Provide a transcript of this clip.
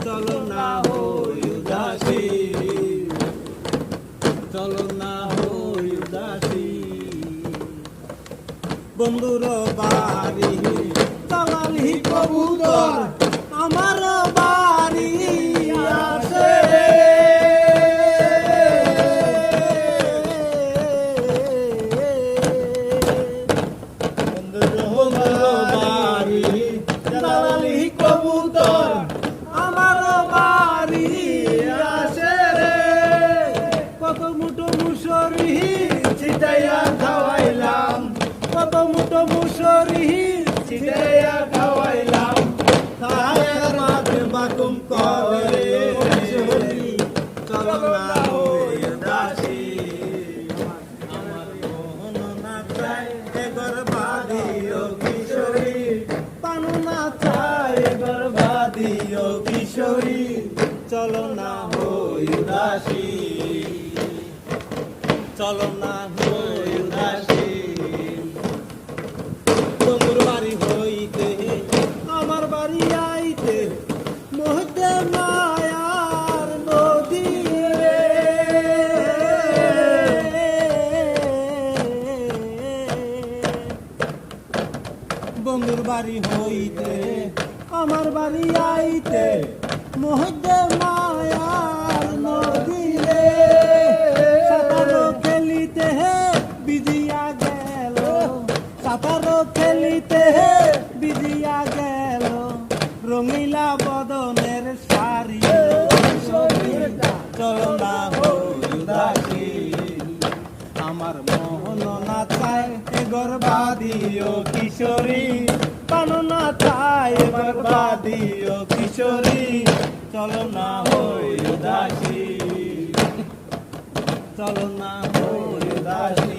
চলো না হই উদাসী, চলো না হই উদাসী। বন্ধুর বাড়ি চালালি কবুতর, আমার বাড়ি আছে। বন্ধুর বাড়ি চালালি কবুতর, আমার বাড়ি আছে রে। কত মুঠো মুসরি ছিটাইয়া খাওয়াইলাম, কত মুঠো মুসরি ছিটাইয়া খাওয়াইলাম। খায়ের মাঝে বাকুম করে কিশোরী, চলো না হই উদাসী। আমার মন না চায় এগর বাদিও কিশোরী, পানু না চায় এগর বাদিও কিশোরী, চলো না হই উদাসী, চলো না হই উদাসী। বন্ধুর বাড়ি হইতে আমার বাড়ি আইতে মধ্যে মায়ার নদী রে। বন্ধুর বাড়ি হইতে আমার বাড়ি আইতে মধ্যে মায়ার নদী রে। সাঁতারো খেলিতে বিজিয়া গেল, সাঁতারো খেলিতে বিজিয়া গেল রঙিলা বদনের শাড়ি। চলো না হই উদাসী, আমার মোহন না চায় এগর বাদিও কিশোরী, পানো না চায় এগর বাদিও কিশোরী, চলো না হই উদাসী, চলো না হই উদাসী।